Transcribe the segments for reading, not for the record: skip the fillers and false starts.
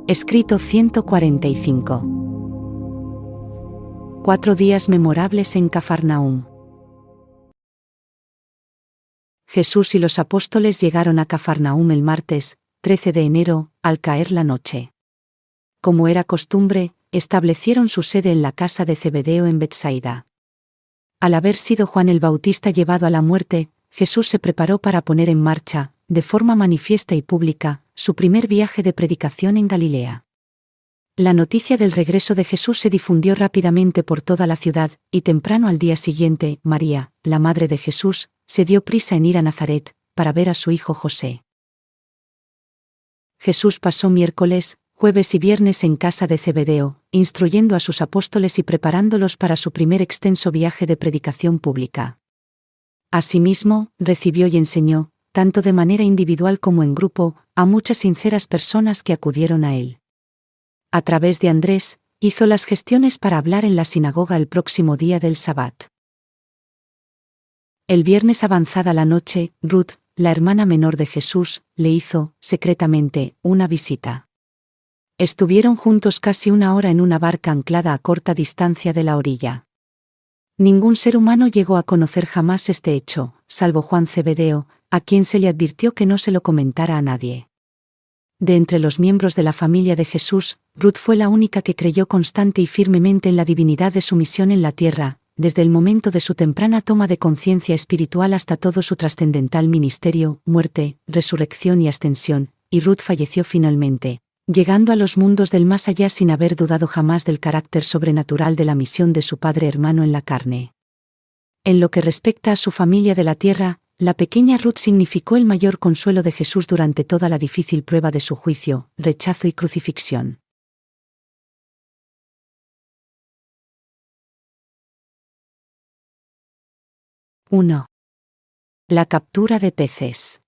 Escrito 145. 4 días memorables en Cafarnaúm. Jesús y los apóstoles llegaron a Cafarnaúm el martes, 13 de enero, al caer la noche. Como era costumbre, establecieron su sede en la casa de Zebedeo en Betsaida. Al haber sido Juan el Bautista llevado a la muerte, Jesús se preparó para poner en marcha, de forma manifiesta y pública, su primer viaje de predicación en Galilea. La noticia del regreso de Jesús se difundió rápidamente por toda la ciudad, y temprano al día siguiente, María, la madre de Jesús, se dio prisa en ir a Nazaret, para ver a su hijo José. Jesús pasó miércoles, jueves y viernes en casa de Zebedeo, instruyendo a sus apóstoles y preparándolos para su primer extenso viaje de predicación pública. Asimismo, recibió y enseñó, tanto de manera individual como en grupo, a muchas sinceras personas que acudieron a él. A través de Andrés, hizo las gestiones para hablar en la sinagoga el próximo día del Sabbat. El viernes avanzada la noche, Ruth, la hermana menor de Jesús, le hizo, secretamente, una visita. Estuvieron juntos casi una hora en una barca anclada a corta distancia de la orilla. Ningún ser humano llegó a conocer jamás este hecho, salvo Juan Zebedeo, a quien se le advirtió que no se lo comentara a nadie. De entre los miembros de la familia de Jesús, Ruth fue la única que creyó constante y firmemente en la divinidad de su misión en la tierra, desde el momento de su temprana toma de conciencia espiritual hasta todo su trascendental ministerio, muerte, resurrección y ascensión, y Ruth falleció finalmente, llegando a los mundos del más allá sin haber dudado jamás del carácter sobrenatural de la misión de su padre hermano en la carne. En lo que respecta a su familia de la tierra, la pequeña Ruth significó el mayor consuelo de Jesús durante toda la difícil prueba de su juicio, rechazo y crucifixión. ¡1! La captura de peces.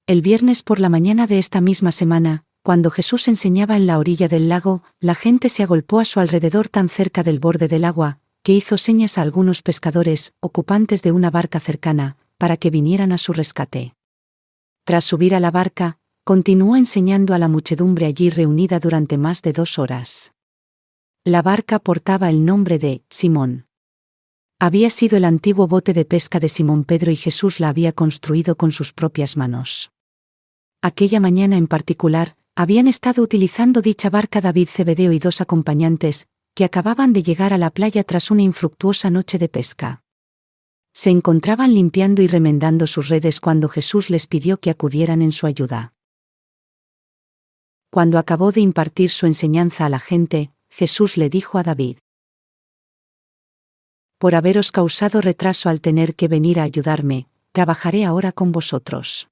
El viernes por la mañana de esta misma semana, cuando Jesús enseñaba en la orilla del lago, la gente se agolpó a su alrededor tan cerca del borde del agua, que hizo señas a algunos pescadores, ocupantes de una barca cercana, para que vinieran a su rescate. Tras subir a la barca, continuó enseñando a la muchedumbre allí reunida durante más de 2 horas. La barca portaba el nombre de Simón. Había sido el antiguo bote de pesca de Simón Pedro y Jesús la había construido con sus propias manos. Aquella mañana en particular, habían estado utilizando dicha barca David Zebedeo y 2 acompañantes, que acababan de llegar a la playa tras una infructuosa noche de pesca. Se encontraban limpiando y remendando sus redes cuando Jesús les pidió que acudieran en su ayuda. Cuando acabó de impartir su enseñanza a la gente, Jesús le dijo a David: «Por haberos causado retraso al tener que venir a ayudarme, trabajaré ahora con vosotros.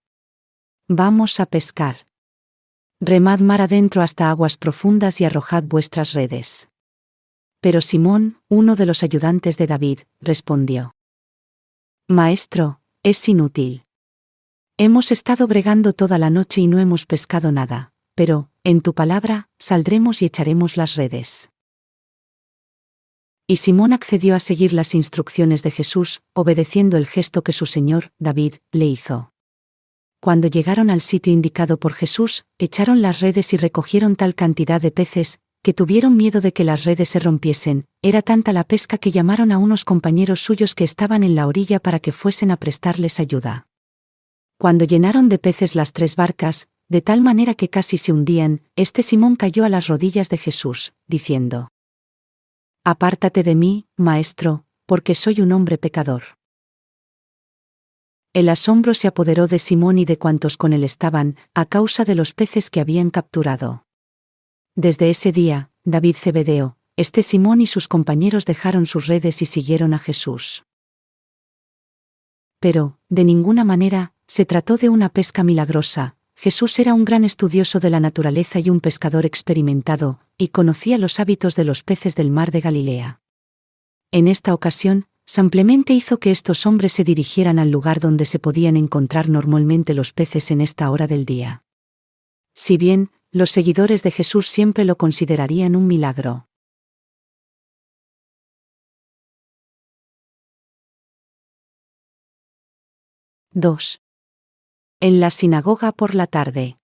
Vamos a pescar. Remad mar adentro hasta aguas profundas y arrojad vuestras redes». Pero Simón, uno de los ayudantes de David, respondió: «Maestro, es inútil. Hemos estado bregando toda la noche y no hemos pescado nada, pero, en tu palabra, saldremos y echaremos las redes». Y Simón accedió a seguir las instrucciones de Jesús, obedeciendo el gesto que su señor, David, le hizo. Cuando llegaron al sitio indicado por Jesús, echaron las redes y recogieron tal cantidad de peces, que tuvieron miedo de que las redes se rompiesen. Era tanta la pesca que llamaron a unos compañeros suyos que estaban en la orilla para que fuesen a prestarles ayuda. Cuando llenaron de peces las 3 barcas, de tal manera que casi se hundían, Simón cayó a las rodillas de Jesús, diciendo: «Apártate de mí, maestro, porque soy un hombre pecador». El asombro se apoderó de Simón y de cuantos con él estaban, a causa de los peces que habían capturado. Desde ese día, David Zebedeo, Simón y sus compañeros dejaron sus redes y siguieron a Jesús. Pero, de ninguna manera, se trató de una pesca milagrosa. Jesús era un gran estudioso de la naturaleza y un pescador experimentado, y conocía los hábitos de los peces del mar de Galilea. En esta ocasión, simplemente hizo que estos hombres se dirigieran al lugar donde se podían encontrar normalmente los peces en esta hora del día. Si bien, los seguidores de Jesús siempre lo considerarían un milagro. 2. En la sinagoga por la tarde.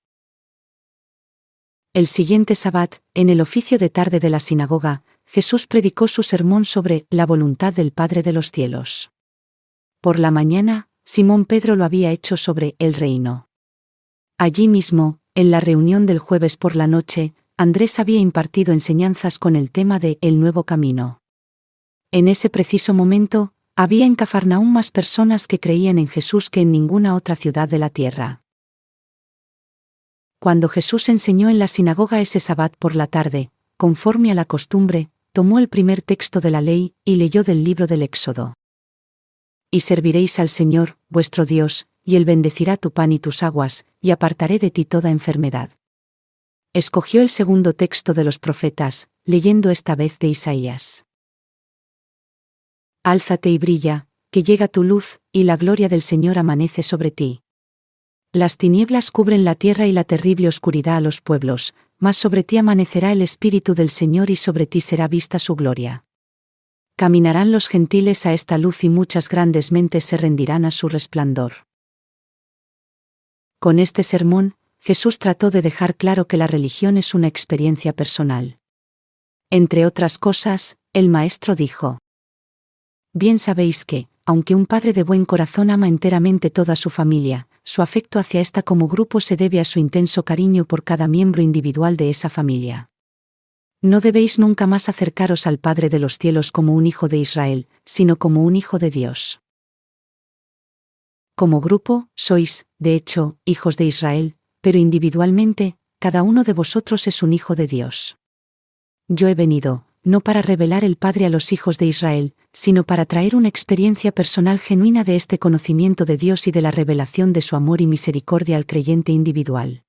El siguiente sabbat, en el oficio de tarde de la sinagoga, Jesús predicó su sermón sobre la voluntad del Padre de los cielos. Por la mañana, Simón Pedro lo había hecho sobre el reino. Allí mismo, en la reunión del jueves por la noche, Andrés había impartido enseñanzas con el tema de el nuevo camino. En ese preciso momento, había en Cafarnaúm más personas que creían en Jesús que en ninguna otra ciudad de la tierra. Cuando Jesús enseñó en la sinagoga ese sabbat por la tarde, conforme a la costumbre, tomó el primer texto de la ley y leyó del libro del Éxodo. Y serviréis al Señor, vuestro Dios, y Él bendecirá tu pan y tus aguas, y apartaré de ti toda enfermedad. Escogió el segundo texto de los profetas, leyendo esta vez de Isaías. Álzate y brilla, que llega tu luz, y la gloria del Señor amanece sobre ti. Las tinieblas cubren la tierra y la terrible oscuridad a los pueblos, mas sobre ti amanecerá el Espíritu del Señor y sobre ti será vista su gloria. Caminarán los gentiles a esta luz y muchas grandes mentes se rendirán a su resplandor. Con este sermón, Jesús trató de dejar claro que la religión es una experiencia personal. Entre otras cosas, el Maestro dijo: Bien sabéis que, aunque un padre de buen corazón ama enteramente toda su familia, su afecto hacia esta como grupo se debe a su intenso cariño por cada miembro individual de esa familia. No debéis nunca más acercaros al Padre de los cielos como un hijo de Israel, sino como un hijo de Dios. Como grupo, sois, de hecho, hijos de Israel, pero individualmente, cada uno de vosotros es un hijo de Dios. Yo he venido, no para revelar el Padre a los hijos de Israel, sino para traer una experiencia personal genuina de este conocimiento de Dios y de la revelación de su amor y misericordia al creyente individual.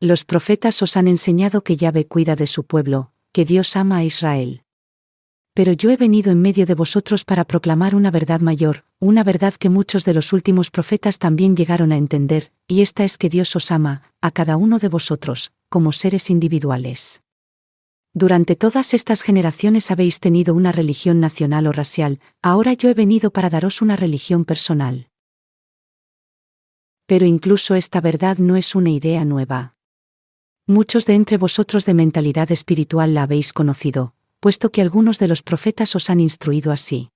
Los profetas os han enseñado que Yahvé cuida de su pueblo, que Dios ama a Israel. Pero yo he venido en medio de vosotros para proclamar una verdad mayor, una verdad que muchos de los últimos profetas también llegaron a entender, y esta es que Dios os ama, a cada uno de vosotros, como seres individuales. Durante todas estas generaciones habéis tenido una religión nacional o racial, ahora yo he venido para daros una religión personal. Pero incluso esta verdad no es una idea nueva. Muchos de entre vosotros de mentalidad espiritual la habéis conocido, puesto que algunos de los profetas os han instruido así.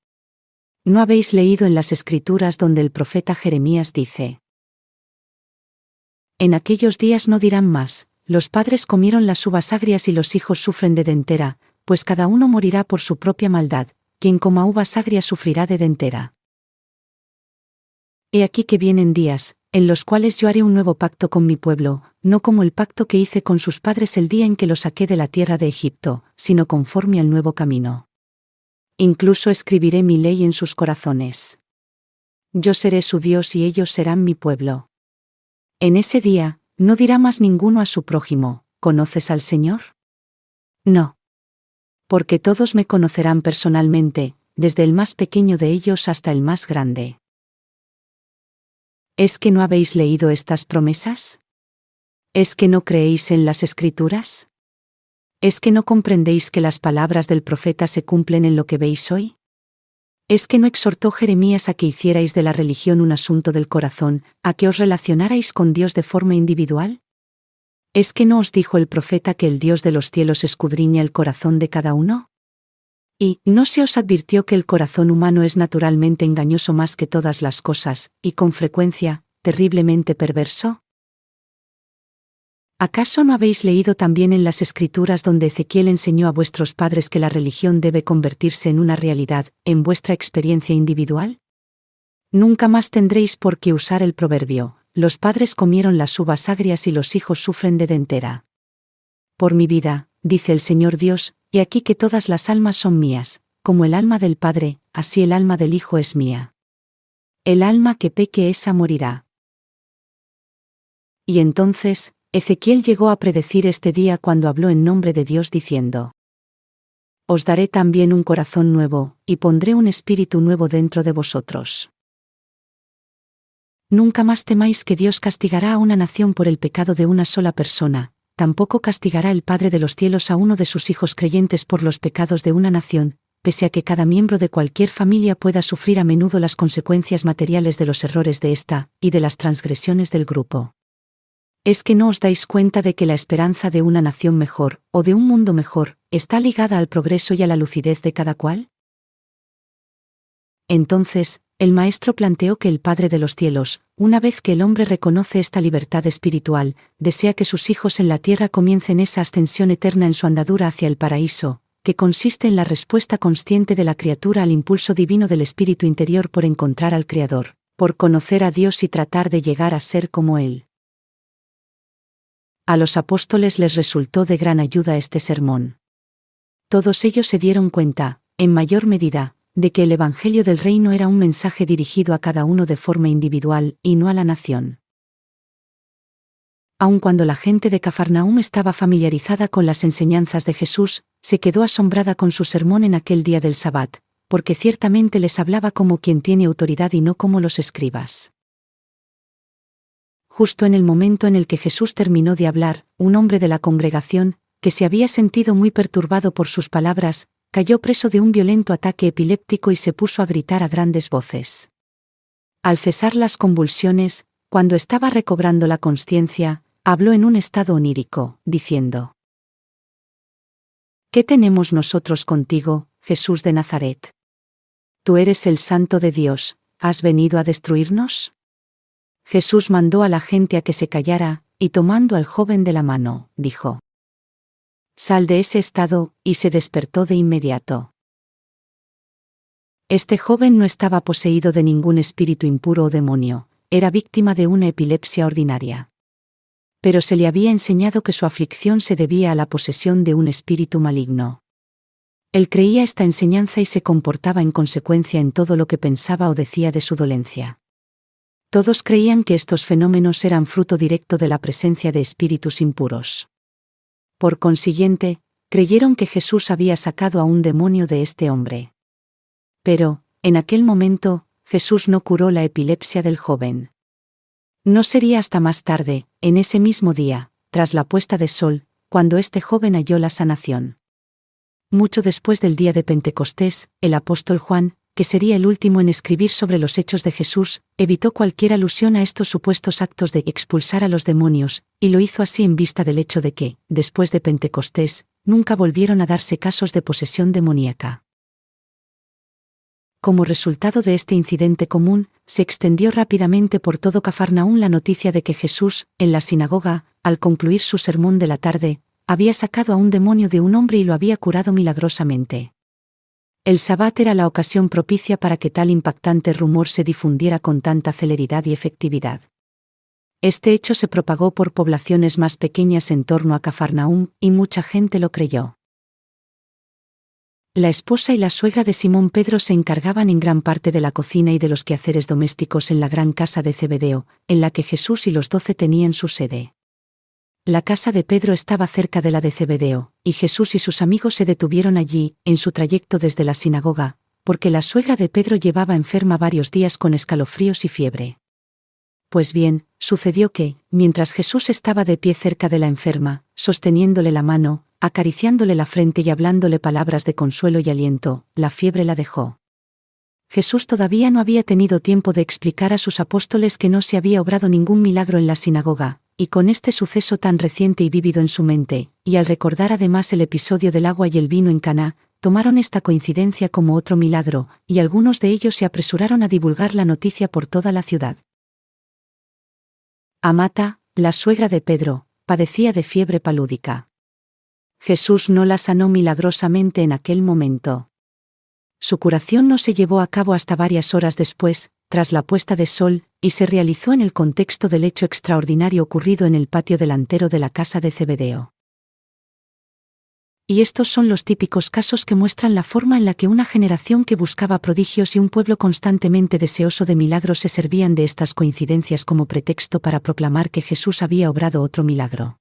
¿No habéis leído en las Escrituras donde el profeta Jeremías dice: En aquellos días no dirán más, los padres comieron las uvas agrias y los hijos sufren de dentera, pues cada uno morirá por su propia maldad, quien coma uvas agrias sufrirá de dentera? He aquí que vienen días, en los cuales yo haré un nuevo pacto con mi pueblo, no como el pacto que hice con sus padres el día en que los saqué de la tierra de Egipto, sino conforme al nuevo camino. Incluso escribiré mi ley en sus corazones. Yo seré su Dios y ellos serán mi pueblo. En ese día, no dirá más ninguno a su prójimo: ¿conoces al Señor? No. Porque todos me conocerán personalmente, desde el más pequeño de ellos hasta el más grande. ¿Es que no habéis leído estas promesas? ¿Es que no creéis en las Escrituras? ¿Es que no comprendéis que las palabras del profeta se cumplen en lo que veis hoy? ¿Es que no exhortó Jeremías a que hicierais de la religión un asunto del corazón, a que os relacionarais con Dios de forma individual? ¿Es que no os dijo el profeta que el Dios de los cielos escudriña el corazón de cada uno? ¿Y no se os advirtió que el corazón humano es naturalmente engañoso más que todas las cosas, y con frecuencia, terriblemente perverso? ¿Acaso no habéis leído también en las Escrituras donde Ezequiel enseñó a vuestros padres que la religión debe convertirse en una realidad, en vuestra experiencia individual? Nunca más tendréis por qué usar el proverbio: los padres comieron las uvas agrias y los hijos sufren de dentera. Por mi vida, dice el Señor Dios, he aquí que todas las almas son mías, como el alma del Padre, así el alma del Hijo es mía. El alma que peque esa morirá. Y entonces, Ezequiel llegó a predecir este día cuando habló en nombre de Dios diciendo: Os daré también un corazón nuevo, y pondré un espíritu nuevo dentro de vosotros. Nunca más temáis que Dios castigará a una nación por el pecado de una sola persona, tampoco castigará el Padre de los cielos a uno de sus hijos creyentes por los pecados de una nación, pese a que cada miembro de cualquier familia pueda sufrir a menudo las consecuencias materiales de los errores de esta, y de las transgresiones del grupo. ¿Es que no os dais cuenta de que la esperanza de una nación mejor, o de un mundo mejor, está ligada al progreso y a la lucidez de cada cual? Entonces, el Maestro planteó que el Padre de los cielos, una vez que el hombre reconoce esta libertad espiritual, desea que sus hijos en la tierra comiencen esa ascensión eterna en su andadura hacia el paraíso, que consiste en la respuesta consciente de la criatura al impulso divino del espíritu interior por encontrar al Creador, por conocer a Dios y tratar de llegar a ser como Él. A los apóstoles les resultó de gran ayuda este sermón. Todos ellos se dieron cuenta, en mayor medida, de que el Evangelio del Reino era un mensaje dirigido a cada uno de forma individual, y no a la nación. Aun cuando la gente de Cafarnaúm estaba familiarizada con las enseñanzas de Jesús, se quedó asombrada con su sermón en aquel día del Sabbat, porque ciertamente les hablaba como quien tiene autoridad y no como los escribas. Justo en el momento en el que Jesús terminó de hablar, un hombre de la congregación, que se había sentido muy perturbado por sus palabras, cayó preso de un violento ataque epiléptico y se puso a gritar a grandes voces. Al cesar las convulsiones, cuando estaba recobrando la consciencia, habló en un estado onírico, diciendo: ¿Qué tenemos nosotros contigo, Jesús de Nazaret? Tú eres el Santo de Dios, ¿has venido a destruirnos? Jesús mandó a la gente a que se callara, y tomando al joven de la mano, dijo: Sal de ese estado, y se despertó de inmediato. Este joven no estaba poseído de ningún espíritu impuro o demonio, era víctima de una epilepsia ordinaria. Pero se le había enseñado que su aflicción se debía a la posesión de un espíritu maligno. Él creía esta enseñanza y se comportaba en consecuencia en todo lo que pensaba o decía de su dolencia. Todos creían que estos fenómenos eran fruto directo de la presencia de espíritus impuros. Por consiguiente, creyeron que Jesús había sacado a un demonio de este hombre. Pero, en aquel momento, Jesús no curó la epilepsia del joven. No sería hasta más tarde, en ese mismo día, tras la puesta de sol, cuando este joven halló la sanación. Mucho después del día de Pentecostés, el apóstol Juan, que sería el último en escribir sobre los hechos de Jesús, evitó cualquier alusión a estos supuestos actos de expulsar a los demonios, y lo hizo así en vista del hecho de que, después de Pentecostés, nunca volvieron a darse casos de posesión demoníaca. Como resultado de este incidente común, se extendió rápidamente por todo Cafarnaúm la noticia de que Jesús, en la sinagoga, al concluir su sermón de la tarde, había sacado a un demonio de un hombre y lo había curado milagrosamente. El Sabbat era la ocasión propicia para que tal impactante rumor se difundiera con tanta celeridad y efectividad. Este hecho se propagó por poblaciones más pequeñas en torno a Cafarnaúm, y mucha gente lo creyó. La esposa y la suegra de Simón Pedro se encargaban en gran parte de la cocina y de los quehaceres domésticos en la gran casa de Zebedeo, en la que Jesús y los 12 tenían su sede. La casa de Pedro estaba cerca de la de Zebedeo, y Jesús y sus amigos se detuvieron allí, en su trayecto desde la sinagoga, porque la suegra de Pedro llevaba enferma varios días con escalofríos y fiebre. Pues bien, sucedió que, mientras Jesús estaba de pie cerca de la enferma, sosteniéndole la mano, acariciándole la frente y hablándole palabras de consuelo y aliento, la fiebre la dejó. Jesús todavía no había tenido tiempo de explicar a sus apóstoles que no se había obrado ningún milagro en la sinagoga, y con este suceso tan reciente y vívido en su mente, y al recordar además el episodio del agua y el vino en Caná, tomaron esta coincidencia como otro milagro, y algunos de ellos se apresuraron a divulgar la noticia por toda la ciudad. Amata, la suegra de Pedro, padecía de fiebre palúdica. Jesús no la sanó milagrosamente en aquel momento. Su curación no se llevó a cabo hasta varias horas después, tras la puesta de sol, y se realizó en el contexto del hecho extraordinario ocurrido en el patio delantero de la casa de Zebedeo. Y estos son los típicos casos que muestran la forma en la que una generación que buscaba prodigios y un pueblo constantemente deseoso de milagros se servían de estas coincidencias como pretexto para proclamar que Jesús había obrado otro milagro.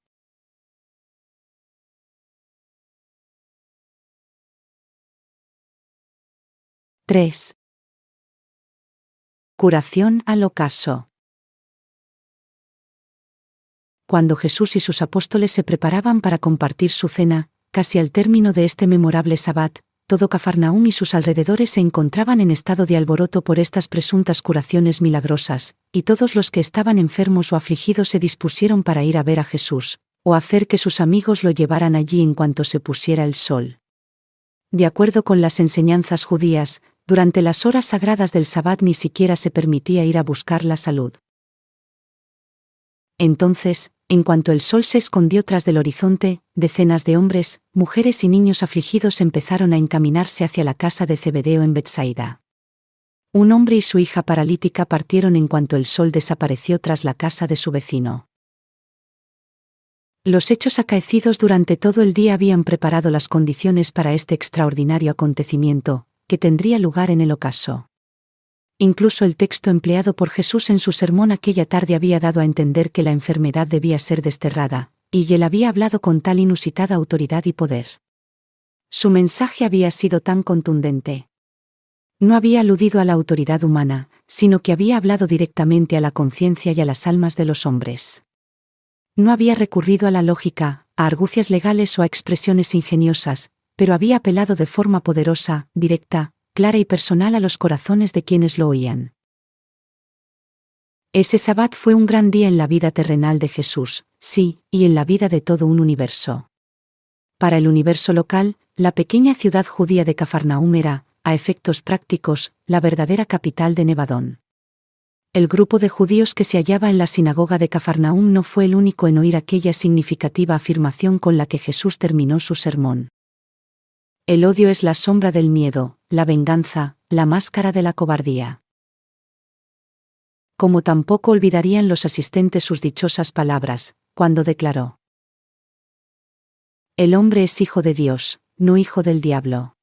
¡3! Curación al ocaso. cuando Jesús y sus apóstoles se preparaban para compartir su cena, casi al término de este memorable sabbat, todo Cafarnaúm y sus alrededores se encontraban en estado de alboroto por estas presuntas curaciones milagrosas, y todos los que estaban enfermos o afligidos se dispusieron para ir a ver a Jesús, o hacer que sus amigos lo llevaran allí en cuanto se pusiera el sol. De acuerdo con las enseñanzas judías, durante las horas sagradas del sabbat ni siquiera se permitía ir a buscar la salud. Entonces, en cuanto el sol se escondió tras del horizonte, decenas de hombres, mujeres y niños afligidos empezaron a encaminarse hacia la casa de Zebedeo en Betsaida. Un hombre y su hija paralítica partieron en cuanto el sol desapareció tras la casa de su vecino. Los hechos acaecidos durante todo el día habían preparado las condiciones para este extraordinario acontecimiento, que tendría lugar en el ocaso. Incluso el texto empleado por Jesús en su sermón aquella tarde había dado a entender que la enfermedad debía ser desterrada, y él había hablado con tal inusitada autoridad y poder. Su mensaje había sido tan contundente. No había aludido a la autoridad humana, sino que había hablado directamente a la conciencia y a las almas de los hombres. No había recurrido a la lógica, a argucias legales o a expresiones ingeniosas, pero había apelado de forma poderosa, directa, clara y personal a los corazones de quienes lo oían. Ese sabbat fue un gran día en la vida terrenal de Jesús, sí, y en la vida de todo un universo. Para el universo local, la pequeña ciudad judía de Cafarnaúm era, a efectos prácticos, la verdadera capital de Nevadón. El grupo de judíos que se hallaba en la sinagoga de Cafarnaúm no fue el único en oír aquella significativa afirmación con la que Jesús terminó su sermón. El odio es la sombra del miedo, la venganza, la máscara de la cobardía. Como tampoco olvidarían los asistentes sus dichosas palabras, cuando declaró: El hombre es hijo de Dios, no hijo del diablo.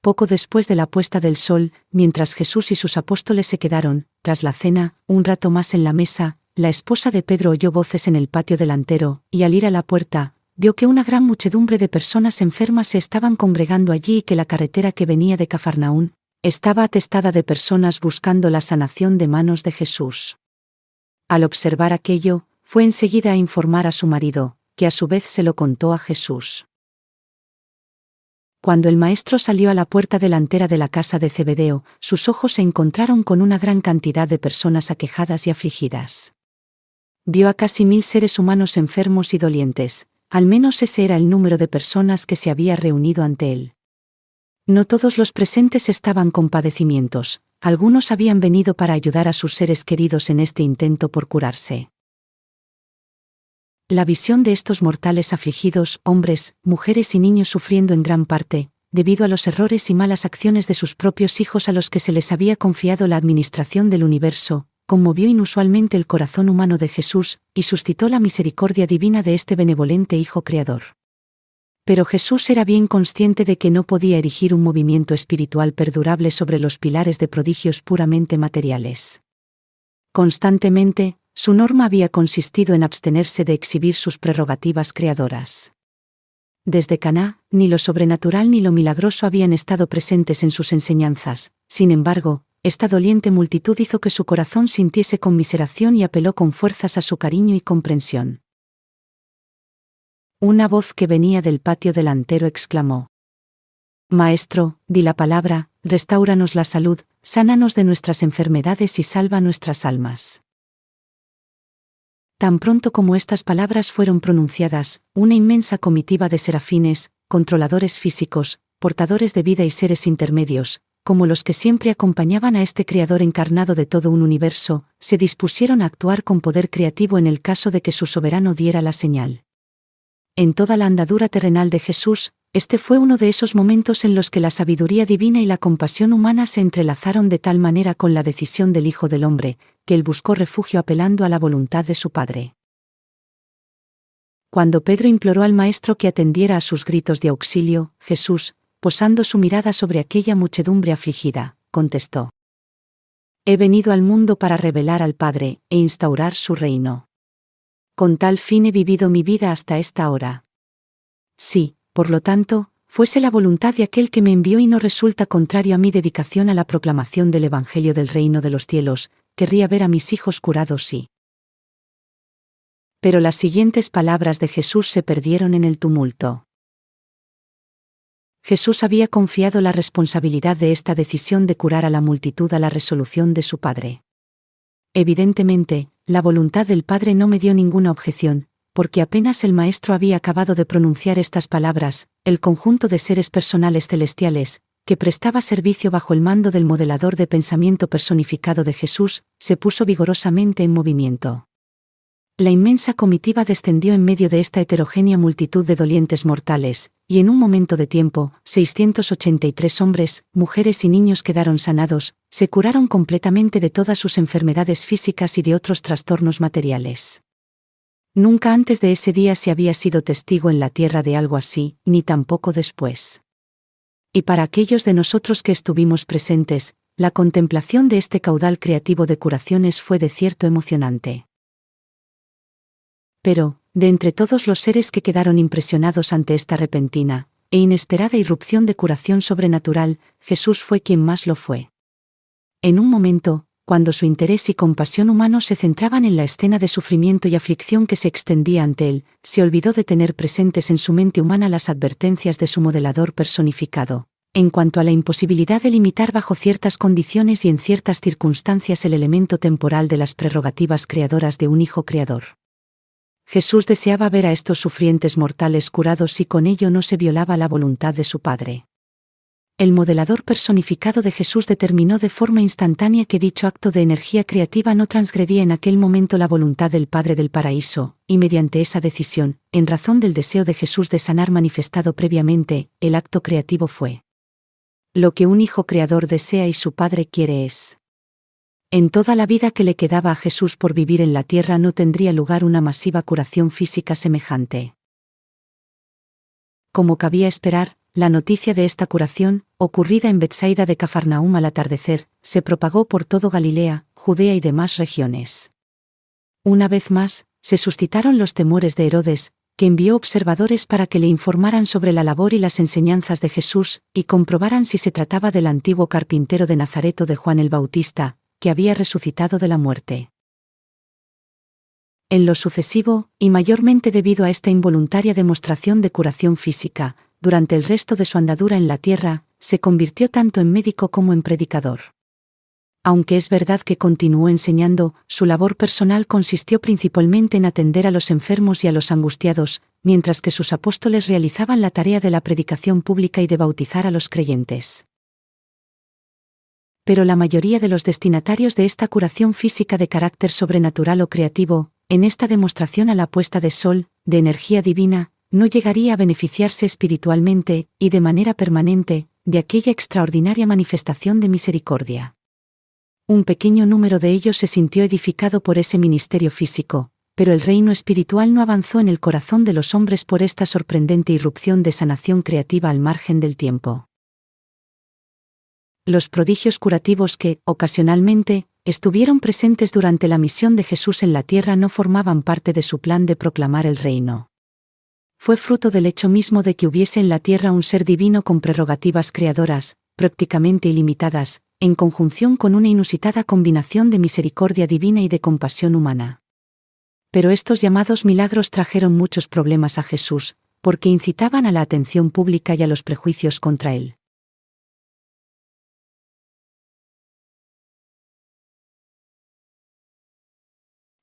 Poco después de la puesta del sol, mientras Jesús y sus apóstoles se quedaron, tras la cena, un rato más en la mesa, la esposa de Pedro oyó voces en el patio delantero, y al ir a la puerta, vio que una gran muchedumbre de personas enfermas se estaban congregando allí y que la carretera que venía de Cafarnaúm estaba atestada de personas buscando la sanación de manos de Jesús. Al observar aquello, fue enseguida a informar a su marido, que a su vez se lo contó a Jesús. Cuando el maestro salió a la puerta delantera de la casa de Zebedeo, sus ojos se encontraron con una gran cantidad de personas aquejadas y afligidas. Vio a casi 1000 seres humanos enfermos y dolientes. Al menos ese era el número de personas que se había reunido ante él. No todos los presentes estaban con padecimientos, algunos habían venido para ayudar a sus seres queridos en este intento por curarse. La visión de estos mortales afligidos, hombres, mujeres y niños sufriendo en gran parte, debido a los errores y malas acciones de sus propios hijos a los que se les había confiado la administración del universo, conmovió inusualmente el corazón humano de Jesús, y suscitó la misericordia divina de este benevolente Hijo Creador. Pero Jesús era bien consciente de que no podía erigir un movimiento espiritual perdurable sobre los pilares de prodigios puramente materiales. Constantemente, su norma había consistido en abstenerse de exhibir sus prerrogativas creadoras. Desde Caná, ni lo sobrenatural ni lo milagroso habían estado presentes en sus enseñanzas. Sin embargo, esta doliente multitud hizo que su corazón sintiese conmiseración y apeló con fuerzas a su cariño y comprensión. Una voz que venía del patio delantero exclamó: Maestro, di la palabra, restáuranos la salud, sánanos de nuestras enfermedades y salva nuestras almas. Tan pronto como estas palabras fueron pronunciadas, una inmensa comitiva de serafines, controladores físicos, portadores de vida y seres intermedios, como los que siempre acompañaban a este Creador encarnado de todo un universo, se dispusieron a actuar con poder creativo en el caso de que su soberano diera la señal. En toda la andadura terrenal de Jesús, este fue uno de esos momentos en los que la sabiduría divina y la compasión humana se entrelazaron de tal manera con la decisión del Hijo del Hombre, que él buscó refugio apelando a la voluntad de su Padre. Cuando Pedro imploró al Maestro que atendiera a sus gritos de auxilio, Jesús, posando su mirada sobre aquella muchedumbre afligida, contestó: He venido al mundo para revelar al Padre, e instaurar su reino. Con tal fin he vivido mi vida hasta esta hora. Sí, por lo tanto, fuese la voluntad de aquel que me envió y no resulta contrario a mi dedicación a la proclamación del Evangelio del reino de los cielos, querría ver a mis hijos curados y Pero las siguientes palabras de Jesús se perdieron en el tumulto. Jesús había confiado la responsabilidad de esta decisión de curar a la multitud a la resolución de su Padre. Evidentemente, la voluntad del Padre no me dio ninguna objeción, porque apenas el Maestro había acabado de pronunciar estas palabras, el conjunto de seres personales celestiales, que prestaba servicio bajo el mando del modelador de pensamiento personificado de Jesús, se puso vigorosamente en movimiento. La inmensa comitiva descendió en medio de esta heterogénea multitud de dolientes mortales, y en un momento de tiempo, 683 hombres, mujeres y niños quedaron sanados, se curaron completamente de todas sus enfermedades físicas y de otros trastornos materiales. Nunca antes de ese día se había sido testigo en la tierra de algo así, ni tampoco después. Y para aquellos de nosotros que estuvimos presentes, la contemplación de este caudal creativo de curaciones fue de cierto emocionante. Pero, de entre todos los seres que quedaron impresionados ante esta repentina e inesperada irrupción de curación sobrenatural, Jesús fue quien más lo fue. En un momento, cuando su interés y compasión humanos se centraban en la escena de sufrimiento y aflicción que se extendía ante él, se olvidó de tener presentes en su mente humana las advertencias de su modelador personificado, en cuanto a la imposibilidad de limitar bajo ciertas condiciones y en ciertas circunstancias el elemento temporal de las prerrogativas creadoras de un Hijo Creador. Jesús deseaba ver a estos sufrientes mortales curados y con ello no se violaba la voluntad de su Padre. El modelador personificado de Jesús determinó de forma instantánea que dicho acto de energía creativa no transgredía en aquel momento la voluntad del Padre del Paraíso, y mediante esa decisión, en razón del deseo de Jesús de sanar manifestado previamente, el acto creativo fue. Lo que un Hijo Creador desea y su Padre quiere es. En toda la vida que le quedaba a Jesús por vivir en la tierra no tendría lugar una masiva curación física semejante. Como cabía esperar, la noticia de esta curación, ocurrida en Betsaida de Cafarnaúm al atardecer, se propagó por todo Galilea, Judea y demás regiones. Una vez más, se suscitaron los temores de Herodes, que envió observadores para que le informaran sobre la labor y las enseñanzas de Jesús, y comprobaran si se trataba del antiguo carpintero de Nazaret o de Juan el Bautista, que había resucitado de la muerte. En lo sucesivo, y mayormente debido a esta involuntaria demostración de curación física, durante el resto de su andadura en la tierra, se convirtió tanto en médico como en predicador. Aunque es verdad que continuó enseñando, su labor personal consistió principalmente en atender a los enfermos y a los angustiados, mientras que sus apóstoles realizaban la tarea de la predicación pública y de bautizar a los creyentes. Pero la mayoría de los destinatarios de esta curación física de carácter sobrenatural o creativo, en esta demostración a la puesta de sol, de energía divina, no llegaría a beneficiarse espiritualmente, y de manera permanente, de aquella extraordinaria manifestación de misericordia. Un pequeño número de ellos se sintió edificado por ese ministerio físico, pero el reino espiritual no avanzó en el corazón de los hombres por esta sorprendente irrupción de sanación creativa al margen del tiempo. Los prodigios curativos que, ocasionalmente, estuvieron presentes durante la misión de Jesús en la tierra no formaban parte de su plan de proclamar el reino. Fue fruto del hecho mismo de que hubiese en la tierra un ser divino con prerrogativas creadoras, prácticamente ilimitadas, en conjunción con una inusitada combinación de misericordia divina y de compasión humana. Pero estos llamados milagros trajeron muchos problemas a Jesús, porque incitaban a la atención pública y a los prejuicios contra él.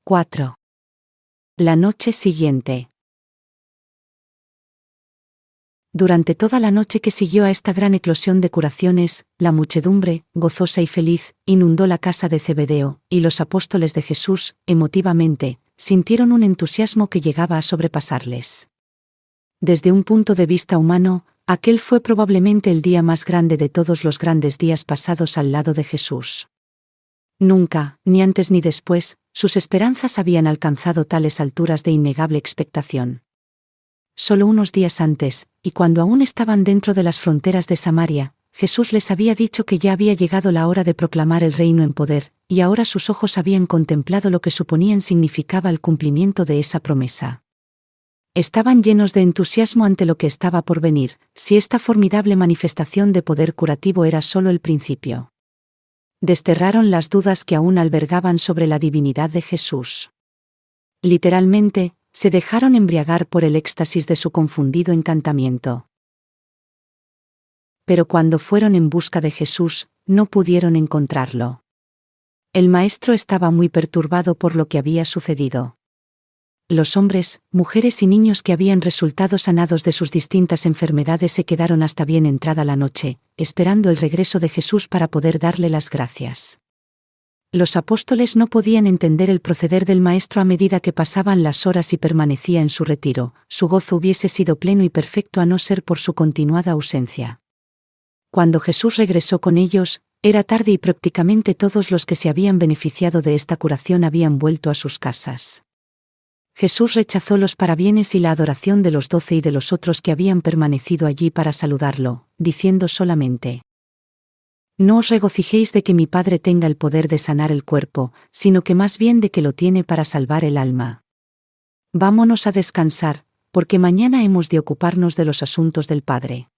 ⁴. La noche siguiente. Durante toda la noche que siguió a esta gran eclosión de curaciones, la muchedumbre, gozosa y feliz, inundó la casa de Zebedeo, y los apóstoles de Jesús, emotivamente, sintieron un entusiasmo que llegaba a sobrepasarles. Desde un punto de vista humano, aquel fue probablemente el día más grande de todos los grandes días pasados al lado de Jesús. Nunca, ni antes ni después, sus esperanzas habían alcanzado tales alturas de innegable expectación. Solo unos días antes, y cuando aún estaban dentro de las fronteras de Samaria, Jesús les había dicho que ya había llegado la hora de proclamar el reino en poder, y ahora sus ojos habían contemplado lo que suponían significaba el cumplimiento de esa promesa. Estaban llenos de entusiasmo ante lo que estaba por venir, si esta formidable manifestación de poder curativo era solo el principio. Desterraron las dudas que aún albergaban sobre la divinidad de Jesús. Literalmente, se dejaron embriagar por el éxtasis de su confundido encantamiento. Pero cuando fueron en busca de Jesús, no pudieron encontrarlo. El maestro estaba muy perturbado por lo que había sucedido. Los hombres, mujeres y niños que habían resultado sanados de sus distintas enfermedades se quedaron hasta bien entrada la noche, esperando el regreso de Jesús para poder darle las gracias. Los apóstoles no podían entender el proceder del maestro a medida que pasaban las horas y permanecía en su retiro. Su gozo hubiese sido pleno y perfecto a no ser por su continuada ausencia. Cuando Jesús regresó con ellos, era tarde y prácticamente todos los que se habían beneficiado de esta curación habían vuelto a sus casas. Jesús rechazó los parabienes y la adoración de los 12 y de los otros que habían permanecido allí para saludarlo, diciendo solamente: «No os regocijéis de que mi Padre tenga el poder de sanar el cuerpo, sino que más bien de que lo tiene para salvar el alma. Vámonos a descansar, porque mañana hemos de ocuparnos de los asuntos del Padre».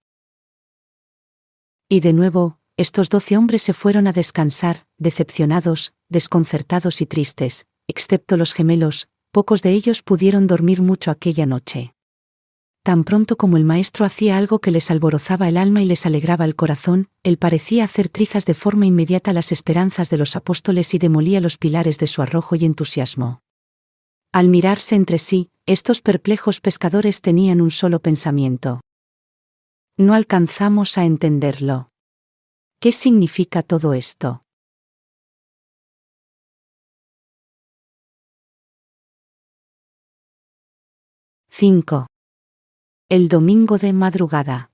Y de nuevo, estos 12 hombres se fueron a descansar, decepcionados, desconcertados y tristes, excepto los gemelos. Pocos de ellos pudieron dormir mucho aquella noche. Tan pronto como el maestro hacía algo que les alborozaba el alma y les alegraba el corazón, él parecía hacer trizas de forma inmediata las esperanzas de los apóstoles y demolía los pilares de su arrojo y entusiasmo. Al mirarse entre sí, estos perplejos pescadores tenían un solo pensamiento: no alcanzamos a entenderlo. ¿Qué significa todo esto? (5) El domingo de madrugada.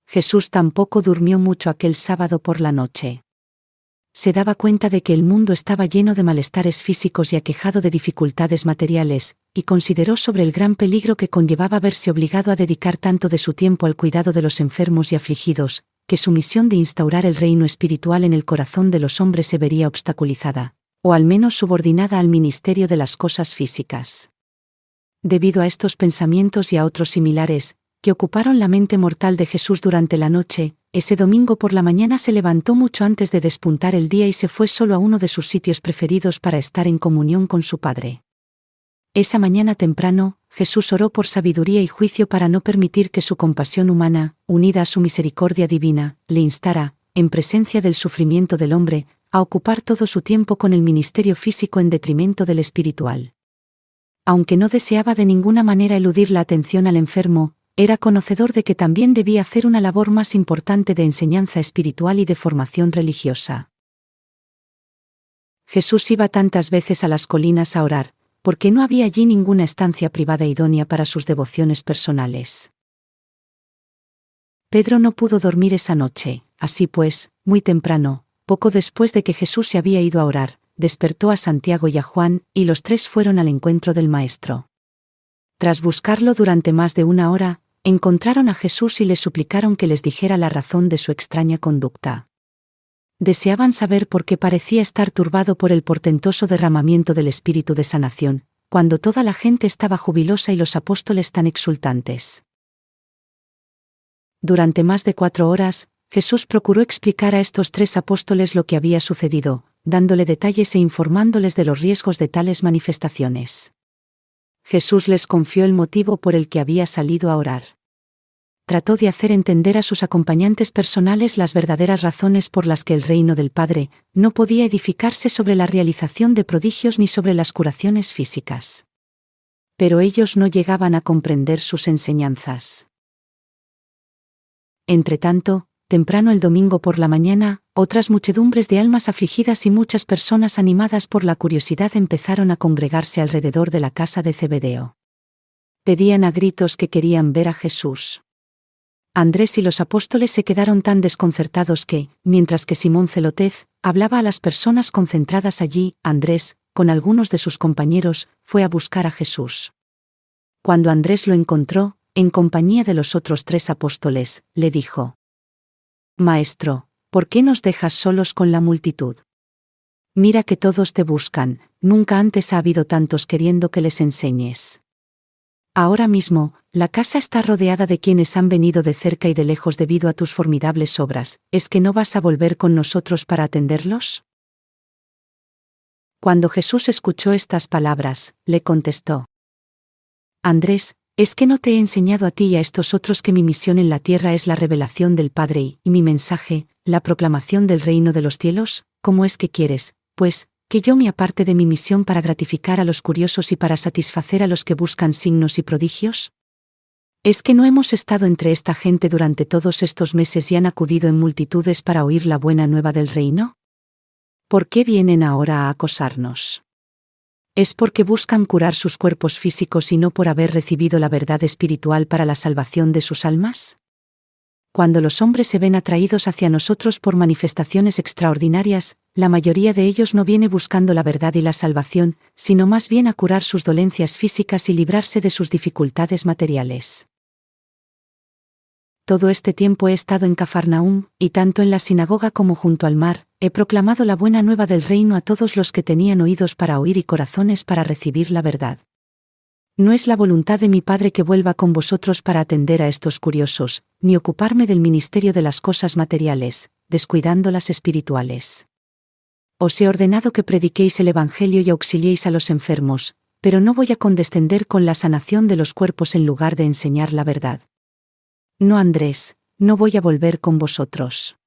Jesús tampoco durmió mucho aquel sábado por la noche. Se daba cuenta de que el mundo estaba lleno de malestares físicos y aquejado de dificultades materiales, y consideró sobre el gran peligro que conllevaba verse obligado a dedicar tanto de su tiempo al cuidado de los enfermos y afligidos, que su misión de instaurar el reino espiritual en el corazón de los hombres se vería obstaculizada, o al menos subordinada al ministerio de las cosas físicas. Debido a estos pensamientos y a otros similares, que ocuparon la mente mortal de Jesús durante la noche, ese domingo por la mañana se levantó mucho antes de despuntar el día y se fue solo a uno de sus sitios preferidos para estar en comunión con su Padre. Esa mañana temprano, Jesús oró por sabiduría y juicio para no permitir que su compasión humana, unida a su misericordia divina, le instara, en presencia del sufrimiento del hombre, a ocupar todo su tiempo con el ministerio físico en detrimento del espiritual. Aunque no deseaba de ninguna manera eludir la atención al enfermo, era conocedor de que también debía hacer una labor más importante de enseñanza espiritual y de formación religiosa. Jesús iba tantas veces a las colinas a orar, porque no había allí ninguna estancia privada idónea para sus devociones personales. Pedro no pudo dormir esa noche, así pues, muy temprano, poco después de que Jesús se había ido a orar, despertó a Santiago y a Juan, y los tres fueron al encuentro del Maestro. Tras buscarlo durante más de una hora, encontraron a Jesús y le suplicaron que les dijera la razón de su extraña conducta. Deseaban saber por qué parecía estar turbado por el portentoso derramamiento del espíritu de sanación, cuando toda la gente estaba jubilosa y los apóstoles tan exultantes. Durante más de 4 horas, Jesús procuró explicar a estos 3 apóstoles lo que había sucedido, dándole detalles e informándoles de los riesgos de tales manifestaciones. Jesús les confió el motivo por el que había salido a orar. Trató de hacer entender a sus acompañantes personales las verdaderas razones por las que el reino del Padre no podía edificarse sobre la realización de prodigios ni sobre las curaciones físicas. Pero ellos no llegaban a comprender sus enseñanzas. Entretanto, temprano el domingo por la mañana, otras muchedumbres de almas afligidas y muchas personas animadas por la curiosidad empezaron a congregarse alrededor de la casa de Zebedeo. Pedían a gritos que querían ver a Jesús. Andrés y los apóstoles se quedaron tan desconcertados que, mientras que Simón Zelotez hablaba a las personas concentradas allí, Andrés, con algunos de sus compañeros, fue a buscar a Jesús. Cuando Andrés lo encontró, en compañía de los otros 3 apóstoles, le dijo: «Maestro, ¿por qué nos dejas solos con la multitud? Mira que todos te buscan, nunca antes ha habido tantos queriendo que les enseñes. Ahora mismo, la casa está rodeada de quienes han venido de cerca y de lejos debido a tus formidables obras, ¿es que no vas a volver con nosotros para atenderlos?». Cuando Jesús escuchó estas palabras, le contestó: Andrés, ¿es que no te he enseñado a ti y a estos otros que mi misión en la tierra es la revelación del Padre y mi mensaje, la proclamación del reino de los cielos? ¿Cómo es que quieres, pues, que yo me aparte de mi misión para gratificar a los curiosos y para satisfacer a los que buscan signos y prodigios? ¿Es que no hemos estado entre esta gente durante todos estos meses y han acudido en multitudes para oír la buena nueva del reino? ¿Por qué vienen ahora a acosarnos? ¿Es porque buscan curar sus cuerpos físicos y no por haber recibido la verdad espiritual para la salvación de sus almas? Cuando los hombres se ven atraídos hacia nosotros por manifestaciones extraordinarias, la mayoría de ellos no viene buscando la verdad y la salvación, sino más bien a curar sus dolencias físicas y librarse de sus dificultades materiales. Todo este tiempo he estado en Cafarnaúm, y tanto en la sinagoga como junto al mar, he proclamado la buena nueva del reino a todos los que tenían oídos para oír y corazones para recibir la verdad. No es la voluntad de mi Padre que vuelva con vosotros para atender a estos curiosos, ni ocuparme del ministerio de las cosas materiales, descuidando las espirituales. Os he ordenado que prediquéis el Evangelio y auxiliéis a los enfermos, pero no voy a condescender con la sanación de los cuerpos en lugar de enseñar la verdad. No, Andrés, no voy a volver con vosotros.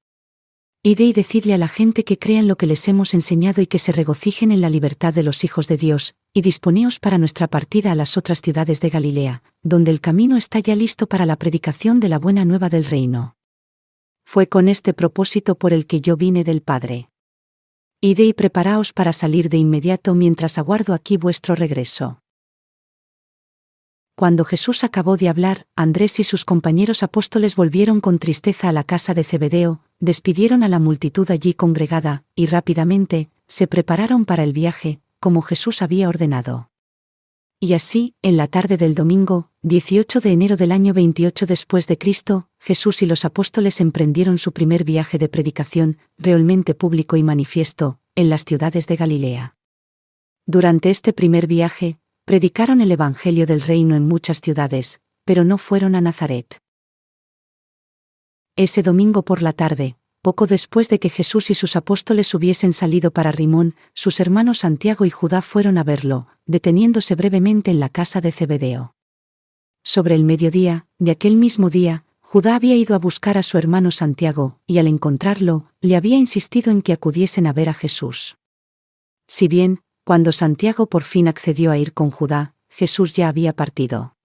Id y decidle a la gente que crean lo que les hemos enseñado y que se regocijen en la libertad de los hijos de Dios, y disponeos para nuestra partida a las otras ciudades de Galilea, donde el camino está ya listo para la predicación de la buena nueva del reino. Fue con este propósito por el que yo vine del Padre. Id y preparaos para salir de inmediato mientras aguardo aquí vuestro regreso. Cuando Jesús acabó de hablar, Andrés y sus compañeros apóstoles volvieron con tristeza a la casa de Zebedeo, despidieron a la multitud allí congregada, y rápidamente, se prepararon para el viaje, como Jesús había ordenado. Y así, en la tarde del domingo, 18 de enero del año 28 después de Cristo, Jesús y los apóstoles emprendieron su primer viaje de predicación, realmente público y manifiesto, en las ciudades de Galilea. Durante este primer viaje, predicaron el Evangelio del reino en muchas ciudades, pero no fueron a Nazaret. Ese domingo por la tarde, poco después de que Jesús y sus apóstoles hubiesen salido para Rimón, sus hermanos Santiago y Judá fueron a verlo, deteniéndose brevemente en la casa de Zebedeo. Sobre el mediodía, de aquel mismo día, Judá había ido a buscar a su hermano Santiago, y al encontrarlo, le había insistido en que acudiesen a ver a Jesús. Si bien, cuando Santiago por fin accedió a ir con Judá, Jesús ya había partido.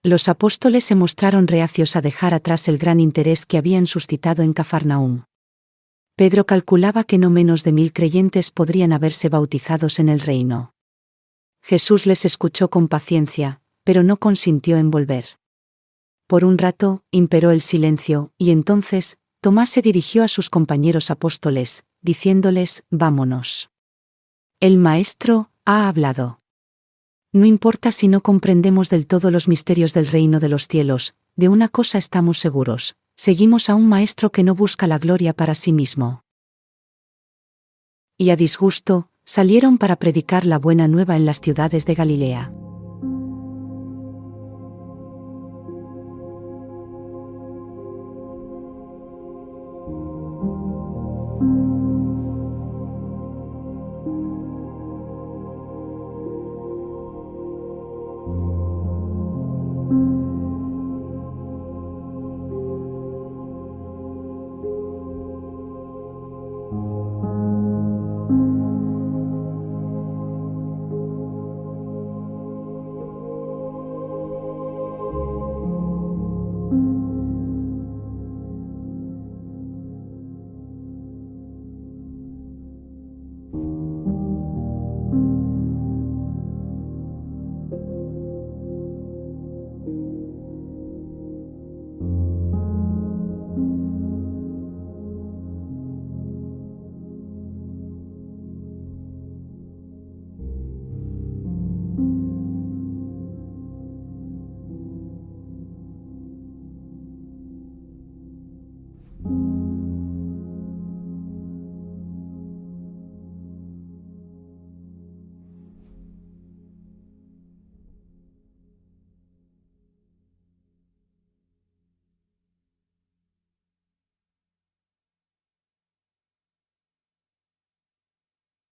Los apóstoles se mostraron reacios a dejar atrás el gran interés que habían suscitado en Cafarnaúm. Pedro calculaba que no menos de 1000 creyentes podrían haberse bautizados en el reino. Jesús les escuchó con paciencia, pero no consintió en volver. Por un rato, imperó el silencio, y entonces, Tomás se dirigió a sus compañeros apóstoles, diciéndoles: «Vámonos. El Maestro ha hablado. No importa si no comprendemos del todo los misterios del reino de los cielos, de una cosa estamos seguros: seguimos a un Maestro que no busca la gloria para sí mismo». Y a disgusto, salieron para predicar la buena nueva en las ciudades de Galilea.